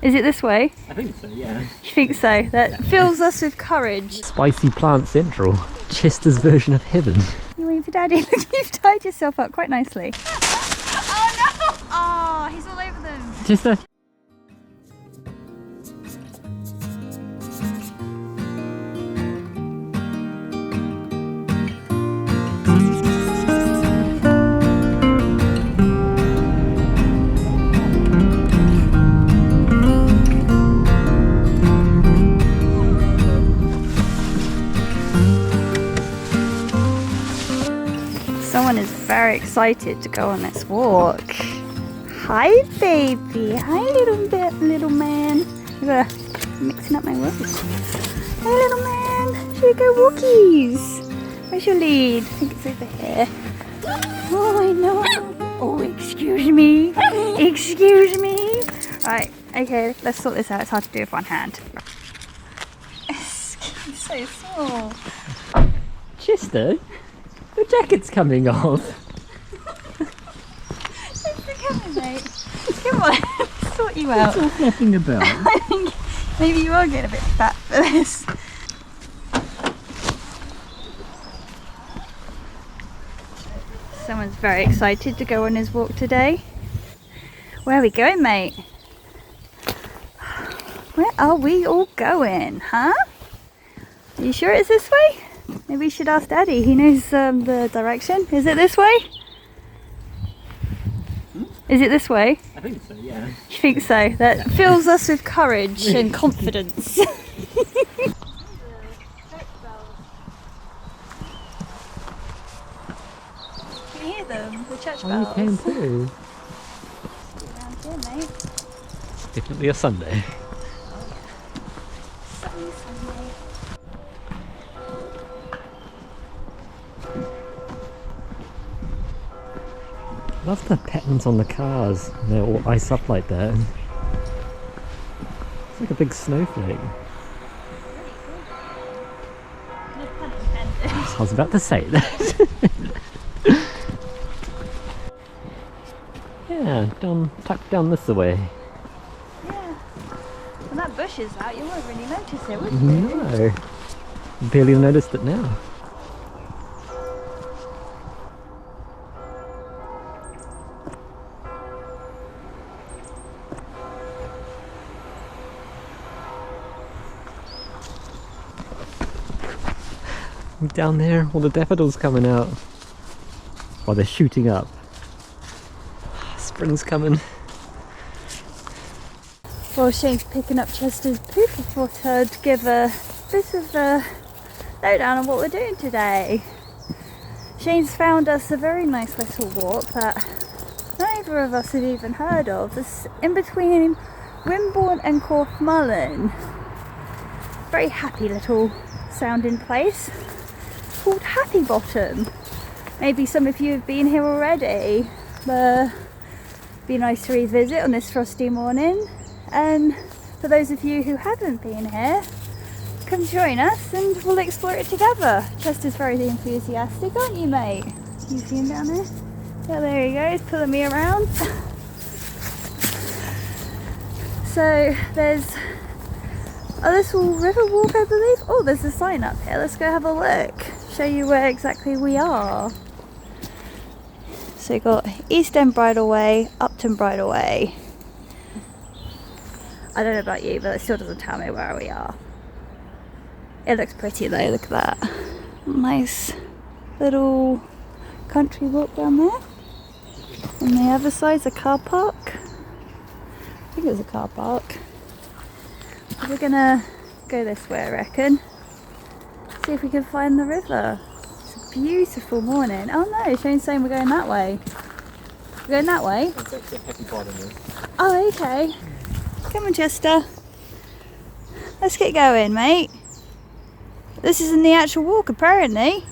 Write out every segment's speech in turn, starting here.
Is it this way? I think so, yeah. You think so? That fills us with courage. Spicy Plant Central. Chester's version of heaven. You waiting for Daddy? Look, you've tied yourself up quite nicely. Oh no! Oh, he's all over them. Chester. Someone is very excited to go on this walk. Hi, baby. Hi, little man. Ugh, mixing up my words. Hi, little man. Should we go walkies? Where's your lead? I think it's over here. Oh, I know. Oh, excuse me. Excuse me. Right, okay, let's sort this out. It's hard to do with one hand. It's so small. Chester, your jacket's coming off. Come on, mate. Come on, sort you out. What's all flapping about? I think maybe you are getting a bit fat for this. Someone's very excited to go on his walk today. Where are we going, mate? Where are we all going, huh? Are you sure it's this way? Maybe we should ask Daddy. He knows the direction. Is it this way? Is it this way? I think so, yeah. You think so? That fills us with courage and confidence. Can you hear them? The church bells. Oh, you can too. Around here, mate. Definitely a Sunday. Sunny Sunday. Love the patterns on the cars. They're all ice up like that. It's like a big snowflake. No pun intended. I was about to say that. Yeah, tucked down this way. Yeah. When that bush is out, you won't really notice it, would you? No. Barely noticed it now. Down there, all the daffodils coming out. Oh, they're shooting up. Spring's coming. While Shane's picking up Chester's poop, I thought I'd give a bit of a lowdown on what we're doing today. Shane's found us a very nice little walk that neither of us had even heard of. It's in between Wimborne and Corfmullen. Very happy little sounding place. Called Happy Bottom. Maybe some of you have been here already. Be nice to revisit on this frosty morning. And for those of you who haven't been here, come join us and we'll explore it together. Chester's very enthusiastic, aren't you, mate? You see him down there? Yeah, there he goes, pulling me around. So there's a little river walk, I believe. Oh, there's a sign up here. Let's go have a look. Show you where exactly we are. So you've got East End Bridleway, Upton Bridleway. I don't know about you, but it still doesn't tell me where we are. It looks pretty though, look at that. Nice little country walk down there. On the other side's a car park. I think it was a car park. We're gonna go this way, I reckon. See if we can find the river. It's a beautiful morning. Oh no, Shane's saying we're going that way. We're going that way? That's actually Happy Bottom is. Oh, okay. Come on, Chester. Let's get going, mate. This isn't the actual walk, apparently.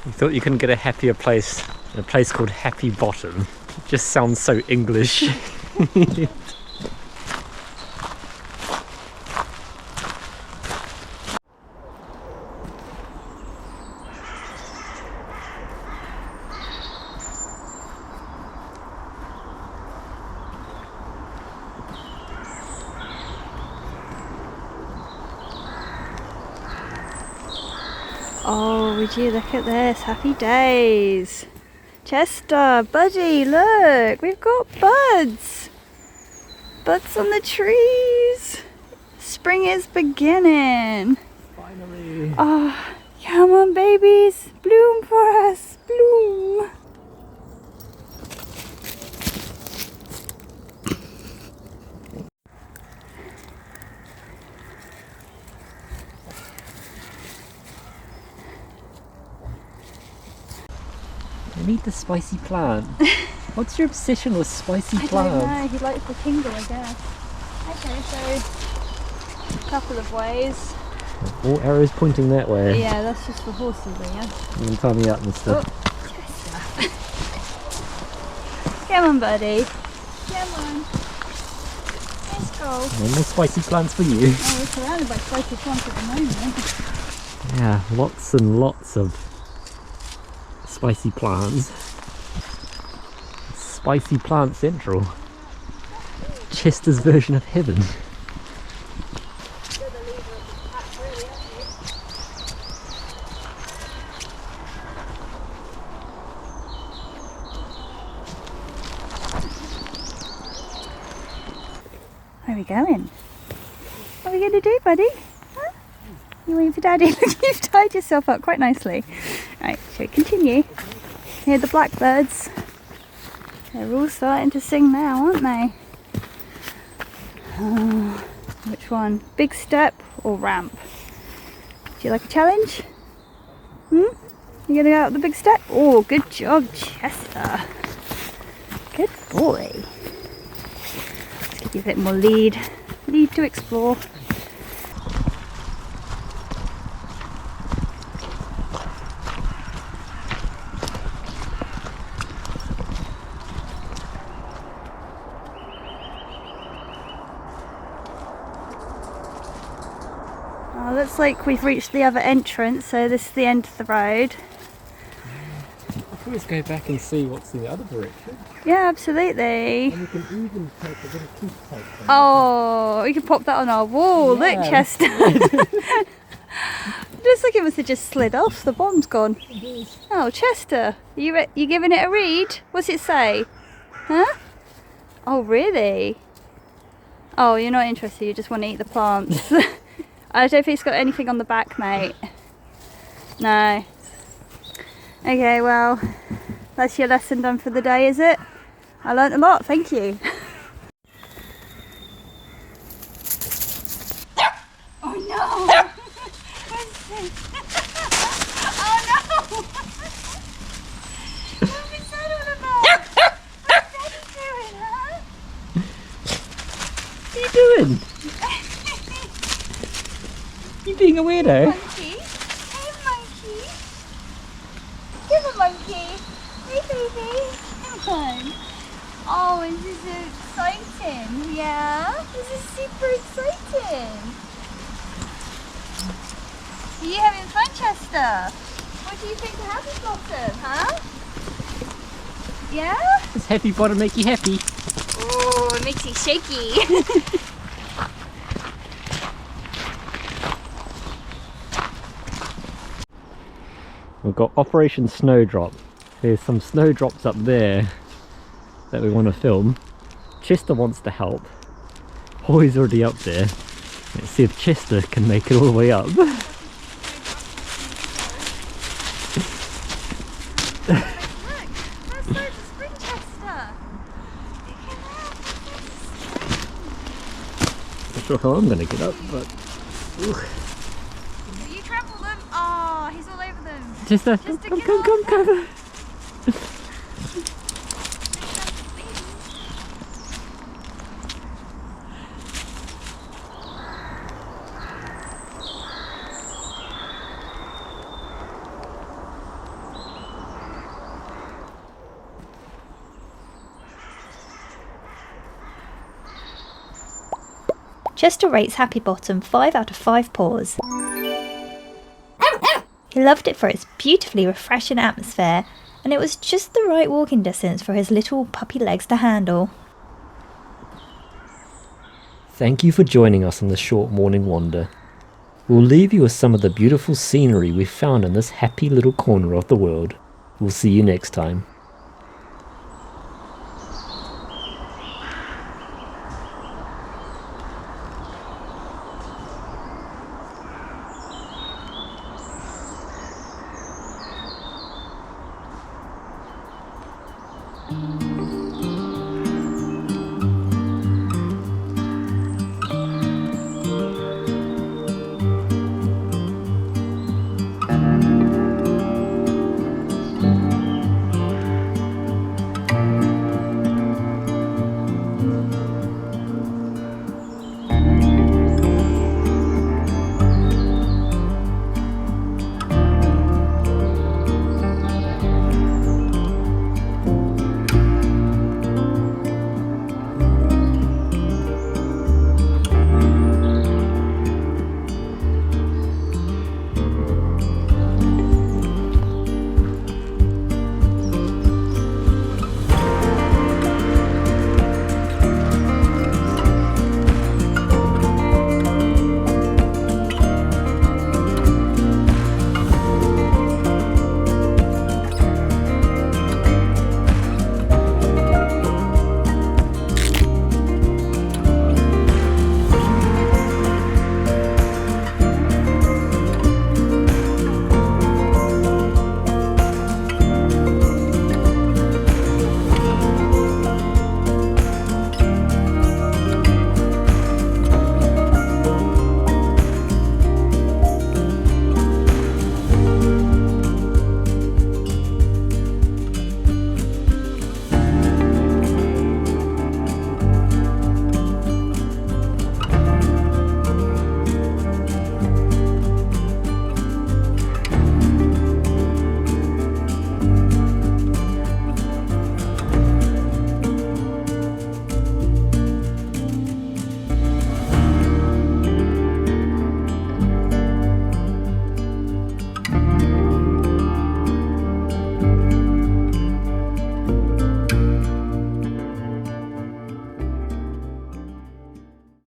You thought you couldn't get a happier place in a place called Happy Bottom. It just sounds so English. Oh, would you look at this? Happy days. Chester, buddy, look, we've got buds. Buds on the trees. Spring is beginning. Finally. Oh, come on, babies. Bloom for us. Bloom. I need the spicy plant. What's your obsession with spicy I plants? don't know, he likes the tingle, I guess. Okay, so a couple of ways. All arrows pointing that way. Yeah, that's just for horses, I guess. You can tie me up and stuff. Oh, come on, buddy. Come on. Let's go. No more spicy plants for you. Oh, we're surrounded by spicy plants at the moment. Yeah, lots and lots of spicy plants. Spicy Plant Central. Chester's version of heaven. You're the leader of the pack, really, aren't you? Where are we going? What are we going to do, buddy? Huh? You waiting for Daddy? Look, you've tied yourself up quite nicely. Right, shall we continue? Hear the blackbirds. They're all starting to sing now, aren't they? Which one? Big step or ramp? Do you like a challenge? You gonna go up the big step? Oh, good job, Chester. Good boy. Let's give you a bit more lead to explore. Oh, looks like we've reached the other entrance, so this is the end of the road. Let's always go back and see what's in the other direction. Yeah, absolutely. And we can even take a little keepsake. Oh, we can pop that on our wall. Yeah. Look, Chester. Looks like it must have just slid off. The bomb's gone. Oh, Chester, you giving it a read? What's it say? Huh? Oh, really? Oh, you're not interested. You just want to eat the plants. I don't think it's got anything on the back, mate. No. Okay, well, that's your lesson done for the day, is it? I learnt a lot, thank you. Oh no! What's this? Oh no! What was that all about? What's Daddy doing, huh? What are you doing? You being a weirdo? Monkey? Hey monkey! Give a monkey! Hey baby! Come on! Oh, this is so exciting! Yeah? This is super exciting! Are you having fun, Chester? What do you think of Happy Blossom, huh? Yeah? Does Happy Bottom make you happy? Oh, it makes you shaky! We've got Operation Snowdrop. There's some snowdrops up there that we want to film. Chester wants to help. Hoy's already up there. Let's see if Chester can make it all the way up. Not sure how I'm going to get up, but... You trample them? Oh, he's all over them. Chester, come. Chester rates Happy Bottom 5 out of 5 paws. He loved it for its beautifully refreshing atmosphere, and it was just the right walking distance for his little puppy legs to handle. Thank you for joining us on this short morning wander. We'll leave you with some of the beautiful scenery we've found in this happy little corner of the world. We'll see you next time.